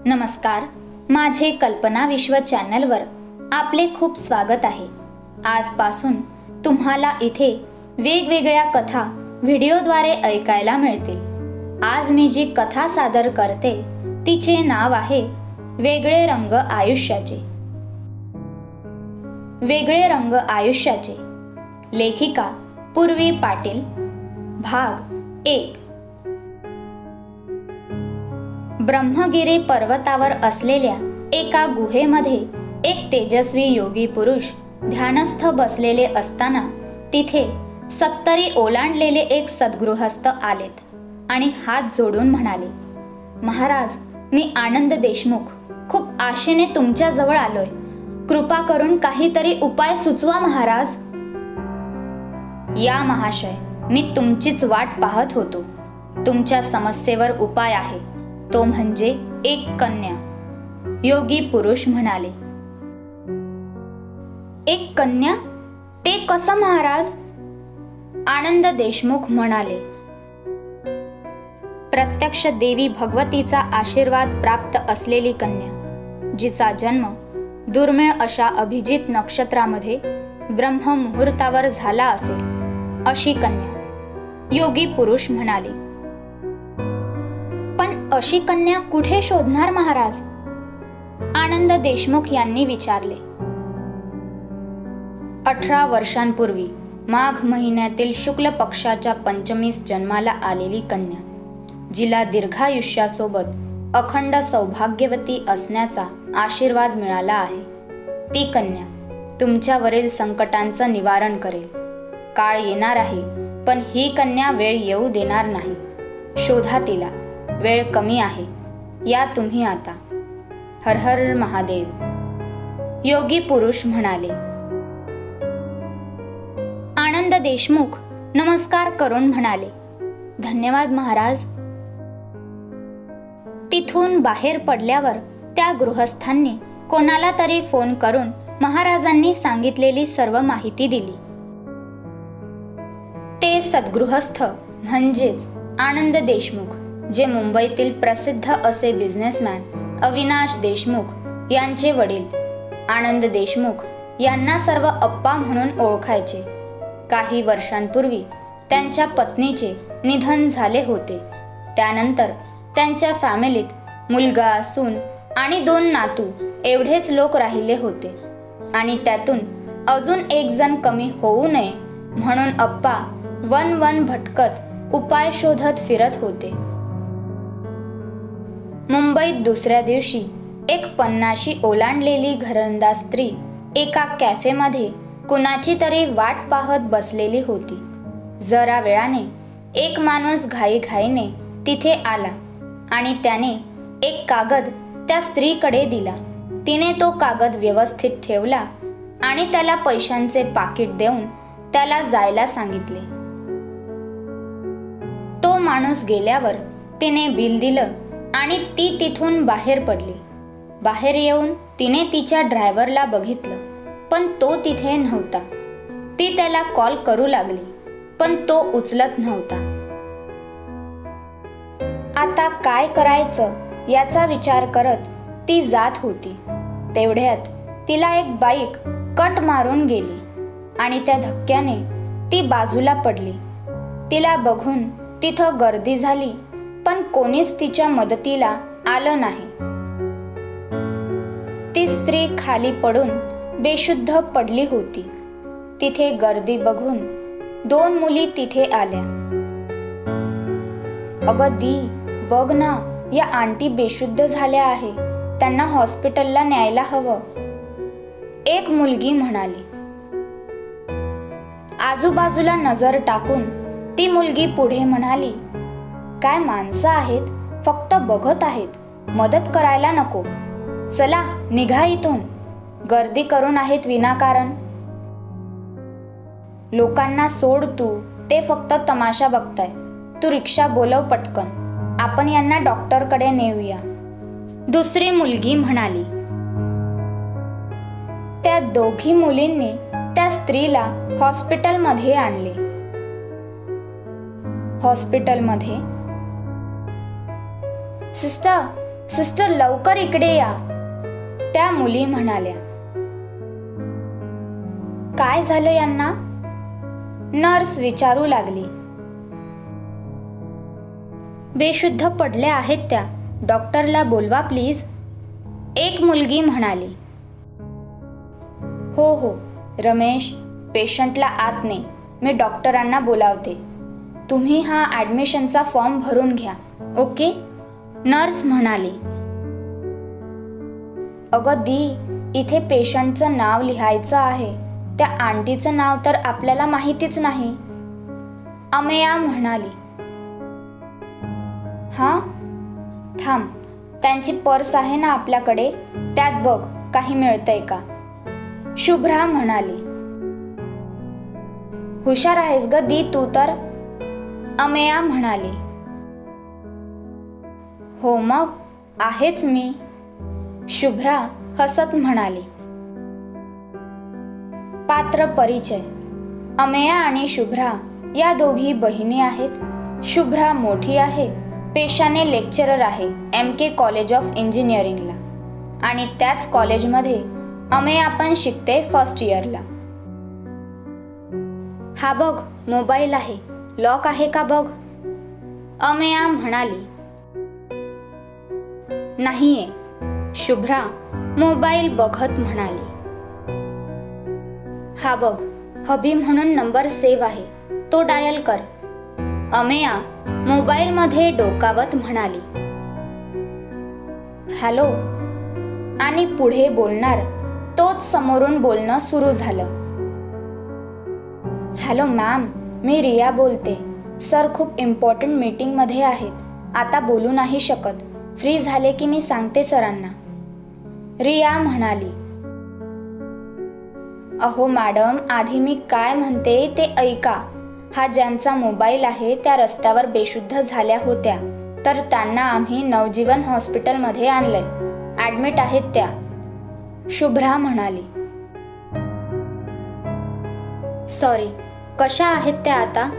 नमस्कार, माझे कल्पना विश्व चॅनलवर आपले खूप स्वागत आहे। आजपासून तुम्हाला इथे वेगवेगळ्या कथा व्हिडिओद्वारे ऐकायला मिळतील। आज मी जी कथा सादर करते तिचे नाव आहे वेगळे रंग आयुष्याचे। वेगळे रंग आयुष्याचे, लेखिका पूर्वी पाटील, भाग 1। ब्रह्मगिरी पर्वतावर असलेल्या एका गुहेमध्ये एक तेजस्वी योगी पुरुष ध्यानस्थ बसलेले असताना तिथे 70 ओलांडलेले एक सद्गृहस्थ आलेत आणि हात जोडून म्हणाले, महाराज, मी आनंद देशमुख खूप आशेने तुमच्या जवळ आलोय। कृपा करून काहीतरी उपाय सुचवा महाराज। या महाशय, मी तुमचीच वाट पाहत होतो। तुमच्या समस्येवर उपाय आहे, तो म्हणजे एक कन्या। योगी पुरुष म्हणाले, एक कन्या? ते कसं महाराज? आनंद देशमुख म्हणाले, प्रत्यक्ष देवी भगवतीचा आशीर्वाद प्राप्त असलेली कन्या, जिचा जन्म दुर्मिळ अशा अभिजित नक्षत्रामध्ये ब्रह्म मुहूर्तावर झाला असेल, अशी कन्या। योगी पुरुष म्हणाले, पण अशी कन्या कुठे शोधणार महाराज? आनंद देशमुख यांनी विचारले। 18 वर्षांपूर्वी माघ महिन्यातील शुक्ल पक्षाच्या पंचमीस जन्माला आलेली कन्या, जिला दीर्घायुष्यासोबत अखंड सौभाग्यवती असण्याचा आशीर्वाद मिळाला आहे, ती कन्या तुमच्यावरील संकटांचं निवारण करेल। काळ येणार आहे, पण ही कन्या वेळ येऊ देणार नाही। शोधा तिला, वेळ कमी आहे, या तुम्ही आता। हर हर महादेव। योगी पुरुष म्हणाले। आनंद देशमुख नमस्कार करून म्हणाले, धन्यवाद महाराज। तिथून बाहेर पडल्यावर त्या गृहस्थांनी कोणाला तरी फोन करून महाराजांनी सांगितलेली सर्व माहिती दिली। ते सद्गृहस्थ म्हणजेच आनंद देशमुख, जे मुंबईतील प्रसिद्ध असे बिझनेसमॅन अविनाश देशमुख यांचे वडील। आनंद देशमुख यांना सर्व अप्पा म्हणून ओळखायचे। काही वर्षांपूर्वी त्यांच्या पत्नीचे निधन झाले होते। त्यानंतर त्यांच्या फॅमिलीत मुलगा, सून आणि 2 नातू एवढेच लोक राहिले होते आणि त्यातून अजून एक जण कमी होऊ नये म्हणून अप्पा वन भटकत उपाय शोधत फिरत होते। मुंबईत दुसऱ्या दिवशी एक 50 ओलांडलेली घरंदाज स्त्री एका कॅफेमध्ये कुणाची तरी वाट पाहत बसलेली होती। जरा वेळाने एक माणूस घाईघाईने तिथे आला आणि त्याने एक कागद त्या स्त्रीकडे दिला। तिने तो कागद व्यवस्थित ठेवला आणि त्याला पैशांचे पाकिट देऊन त्याला जायला सांगितले। तो माणूस गेल्यावर तिने बिल दिलं आणि ती तिथून बाहेर पडली। बाहेर येऊन तिने तिच्या ड्रायव्हरला बघितलं, पण तो तिथे नव्हता। ती त्याला कॉल करू लागली, पण तो उचलत नव्हता। आता काय करायचं याचा विचार करत ती जात होती। तेवढ्यात तिला एक बाईक कट मारून गेली आणि त्या धक्क्याने ती बाजूला पडली। तिला बघून तिथं गर्दी झाली, पण कोणीच तिच्या मदतीला आलं नाही। ती स्त्री खाली पडून बेशुद्ध पडली होती। तिथे गर्दी बघून 2 मुली तिथे आल्या। अगं दी, बघ ना, या आंटी बेशुद्ध झाल्या आहे, त्यांना हॉस्पिटलला न्यायला हवं, एक मुलगी म्हणाली। आजूबाजूला नजर टाकून ती मुलगी पुढे म्हणाली, काय माणसं आहेत, फक्त बघत आहेत, मदत करायला नको। चला निघा इथून, गर्दी करून आहेत विनाकारण। लोकांना सोड तू, ते फक्त तमाशा बघताय। तू रिक्षा बोलव पटकन, आपण यांना डॉक्टरकडे नेऊया, दुसरी मुलगी म्हणाली। त्या दोघी मुलींनी त्या स्त्रीला हॉस्पिटलमध्ये आणले। हॉस्पिटलमध्ये, सिस्टर सिस्टर लवकर इकडे या, त्या मुली म्हणाल्या. काय झालं यांना? नर्स विचारू लागली. बेशुद्ध पडल्या आहेत त्या, डॉक्टरला बोलवा प्लीज, एक मुलगी म्हणाली. हो हो रमेश, पेशंटला आत ने, मी डॉक्टरांना बोलावते. तुम्ही हा ॲडमिशनचा फॉर्म भरून घ्या, ओके, नर्स म्हणाली. अगं दी, इथे पेशंटचं नाव लिहायचं आहे, त्या आंटीचं नाव तर आपल्याला माहितीच नाही, अमेया म्हणाली. हां, थांब, त्यांची पर्स आहे ना आपल्याकडे, त्यात बघ काही मिळतंय का, शुभ्रा म्हणाली. हुशार आहेस ग दी तू तर, अमेया म्हणाली. हो मग आहेच मी, शुभ्रा हसत म्हणाली. पात्र परिचय. अमेया आणि शुभ्रा या दोघी बहिणी आहेत. शुभ्रा मोठी आहे, पेशाने लेक्चरर आहे MK कॉलेज ऑफ इंजिनिअरिंगला, आणि त्याच कॉलेजमध्ये अमेया पण शिकते फर्स्ट इयरला. हा बघ मोबाईल आहे, लॉक आहे का बघ, अमेया म्हणाली. नाहीये, शुभ्रा मोबाईल बघत म्हणाली. हा बघ, हबी म्हणून नंबर सेव्ह आहे, तो डायल कर, अमेया मोबाईलमध्ये डोकावत म्हणाली. हॅलो, आणि पुढे बोलणार तोच समोरून बोलणं सुरू झालं. हॅलो मॅम, मी रिया बोलते. सर खूप इम्पॉर्टंट मीटिंगमध्ये आहेत, आता बोलू नाही शकत, फ्री झाले की मी सांगते सरांना, रिया म्हणाली. अहो मॅडम, आधी मी काय म्हणते ते ऐका. हा ज्यांचा मोबाईल आहे त्या रस्त्यावर बेशुद्ध झाल्या होत्या, तर त्यांना आम्ही नवजीवन हॉस्पिटलमध्ये आणलंय, ॲडमिट आहेत त्या, शुभ्रा म्हणाली. सॉरी, कशा आहेत त्या आता?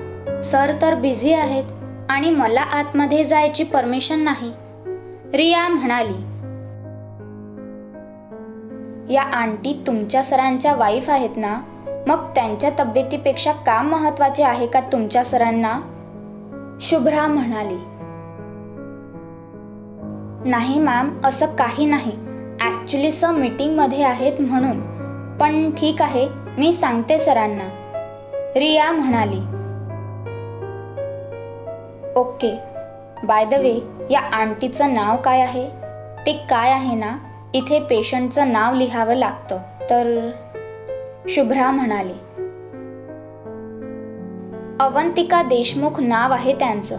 सर तर बिझी आहेत आणि मला आतमध्ये जायची परमिशन नाही, रिया म्हणाली. या आंटी तुमच्या सरांच्या वाईफ आहेत ना, मग त्यांच्या तब्येतीपेक्षा काम महत्वाचे आहे का तुमच्या सरांना, शुभ्रा म्हणाली. नाही मॅम, असं काही नाही, ॲक्च्युली सर मीटिंगमध्ये आहेत म्हणून, पण ठीक आहे, मी सांगते सरांना, रिया म्हणाली. ओके, बाय द वे, या आंटीचं नाव काय आहे? ते काय आहे ना, इथे पेशंटचं नाव लिहावं लागतं तर, शुभ्रा म्हणाली. अवंतिका देशमुख नाव आहे त्यांचं,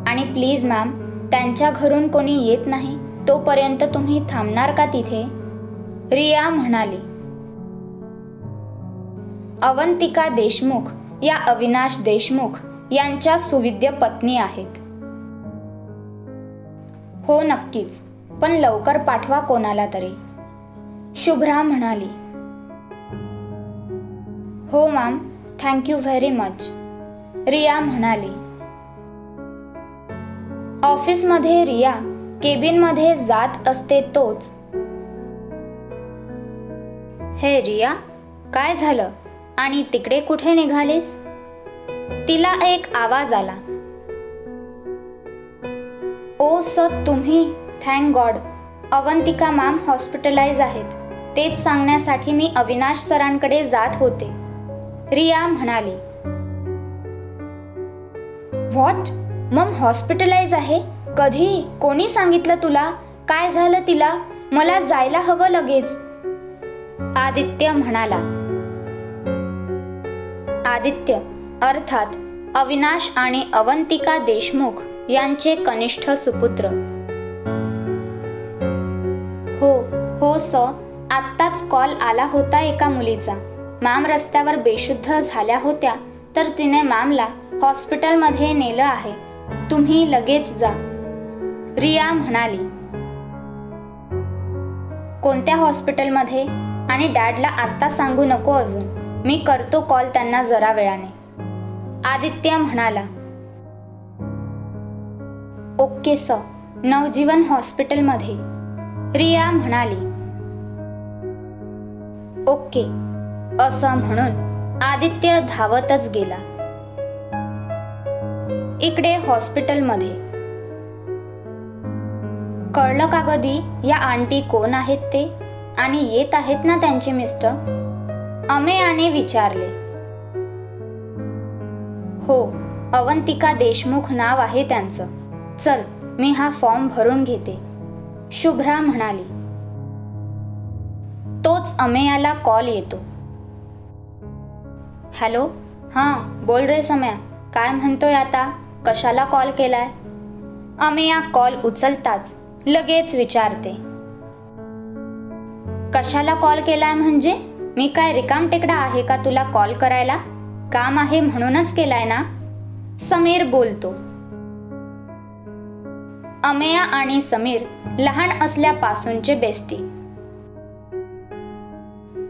आणि प्लीज मॅम, त्यांच्या घरून कोणी येत नाही तोपर्यंत तुम्ही थांबणार का तिथे, रिया म्हणाली. अवंतिका देशमुख या अविनाश देशमुख यांच्या सुविद्य पत्नी आहेत. हो नक्कीच, पण लवकर पाठवा कोणाला तरी, शुभ्रा म्हणाली. हो ma'am, thank you very much, Riya म्हणाली. ऑफिसमध्ये रिया केबिनमध्ये जात असते तोच. हे रिया, काय झालं आणि तिकडे कुठे निघालीस, तिला एक आवाज आला. ओ सर तुम्ही, thank God, Avantika ma'am hospitalize आहेत, तेच सांगण्यासाठी मी अविनाश सरांकडे जात होते, रिया म्हणाली. व्हॉट, मम हॉस्पिटलाइज आहे? कधी? कोणी सांगितलं तुला? काय झालं तिला? मला जायला हवं लगेच, आदित्य म्हणाला. आदित्य अर्थात अविनाश आणि अवंतिका देशमुख यांचे कनिष्ठ सुपुत्र. हो सर, आत्ताच कॉल आला होता एका मुलीचा, मॅम रस्त्यावर बेशुद्ध झाल्या होत्या, तर तिने मॅमला हॉस्पिटलमध्ये नेलं आहे, तुम्ही लगेच जा, रिया म्हणाली. कोणत्या हॉस्पिटलमध्ये? आणि डॅडला आत्ता सांगू नको अजून, मी करतो कॉल त्यांना जरा वेळाने, आदित्य म्हणाला. ओके सर, नवजीवन हॉस्पिटलमध्ये, रिया म्हणाली. ओके असं म्हणून आदित्य धावतच गेला. इकडे हॉस्पिटलमध्ये. कळलं का गदी या आंटी कोण आहेत ते आणि येत आहेत ना त्यांचे मिस्टर? अमेयाने विचारले. हो, अवंतिका देशमुख नाव आहे त्यांचं. चल मी हा फॉर्म भरून घेते, शुभ्रा म्हणाली. तोच अमेयाला कॉल येतो. हॅलो, हां बोल रे सम्या, काय म्हणतोय आता, कशाला कॉल केलाय? अमेया कॉल उचलताच लगेच विचारते. कशाला कॉल केलाय म्हणजे? मी काय रिकामटेकडा आहे का तुला कॉल करायला? काम आहे म्हणूनच केलाय ना? समीर बोलतो. अमेया आणि समीर लहान असल्यापासूनचे बेस्टी.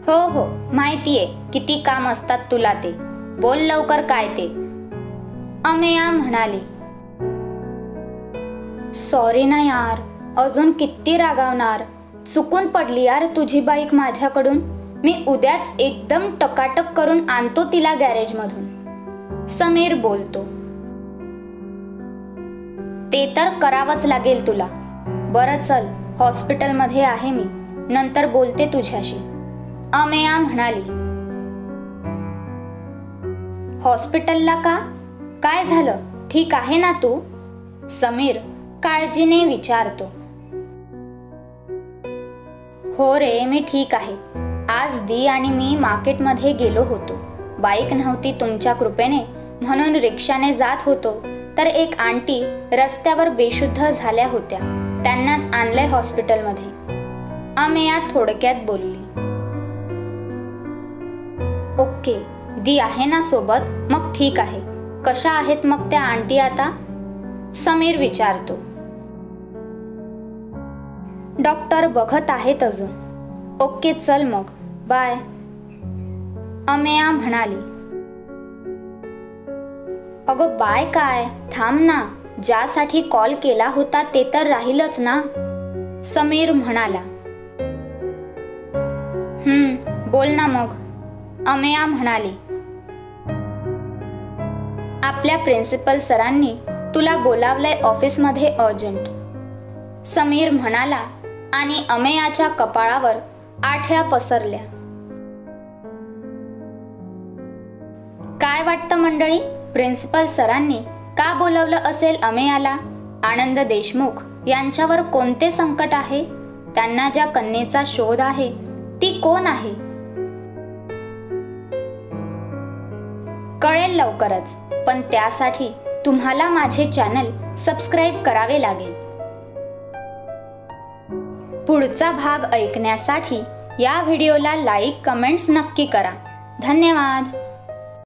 हो हो माहितीये किती काम असतात तुला ते, बोल लवकर काय ते, अमेया म्हणाली. सॉरी ना यार, अजून किती रागावणार, चुकून पडली यार तुझी बाईक माझ्याकडून. मी उद्याच एकदम टकाटक करून आणतो तिला गॅरेजमधून, समीर बोलतो. ते तर करावंच लागेल तुला. बरं चल, हॉस्पिटलमध्ये आहे मी, नंतर बोलते तुझ्याशी, अमेया म्हणाली. हॉस्पिटलला का? काय झालं, ठीक आहे ना तू? समीर काळजीने विचारतो. हो रे मी ठीक आहे. आज दी आणि मी मार्केटमध्ये गेलो होतो. बाईक नव्हती तुमच्या कृपेने, म्हणून रिक्षाने जात होतो तर एक आंटी रस्त्यावर बेशुद्ध झाल्या होत्या. त्यांनाच आणलंय हॉस्पिटलमध्ये, अमेया थोडक्यात बोलली. ओके, दी आहे ना सोबत? मग ठीक आहे. कशा आहेत मग त्या आंटी आता? समीर विचारतो. डॉक्टर बघत आहेत अजून. ओके चल मग, बाय, अमेया म्हणाली. अगं बाय काय, थांब ना, ज्यासाठी कॉल केला होता ते तर राहीलच ना, समीर म्हणाला. बोल ना मग, अमेया म्हणाली. आपल्या प्रिन्सिपल सरांनी तुला बोलावलंय ऑफिसमध्ये अर्जंट, समीर म्हणाला आणि अमेयाच्या कपाळावर आठ्या पसरल्या. काय वाटतं मंडळी, प्रिन्सिपल सरांनी का बोलवलं असेल अमेयाला? आनंद देशमुख यांच्यावर कोणते संकट आहे? त्यांना ज्या कन्येचा शोध आहे ती कोण आहे? कळेल लवकरच, पण त्यासाठी तुम्हाला माझे चॅनल सबस्क्राईब करावे लागेल. पुढचा भाग ऐकण्यासाठी या व्हिडिओला लाईक, कमेंट्स नक्की करा. धन्यवाद.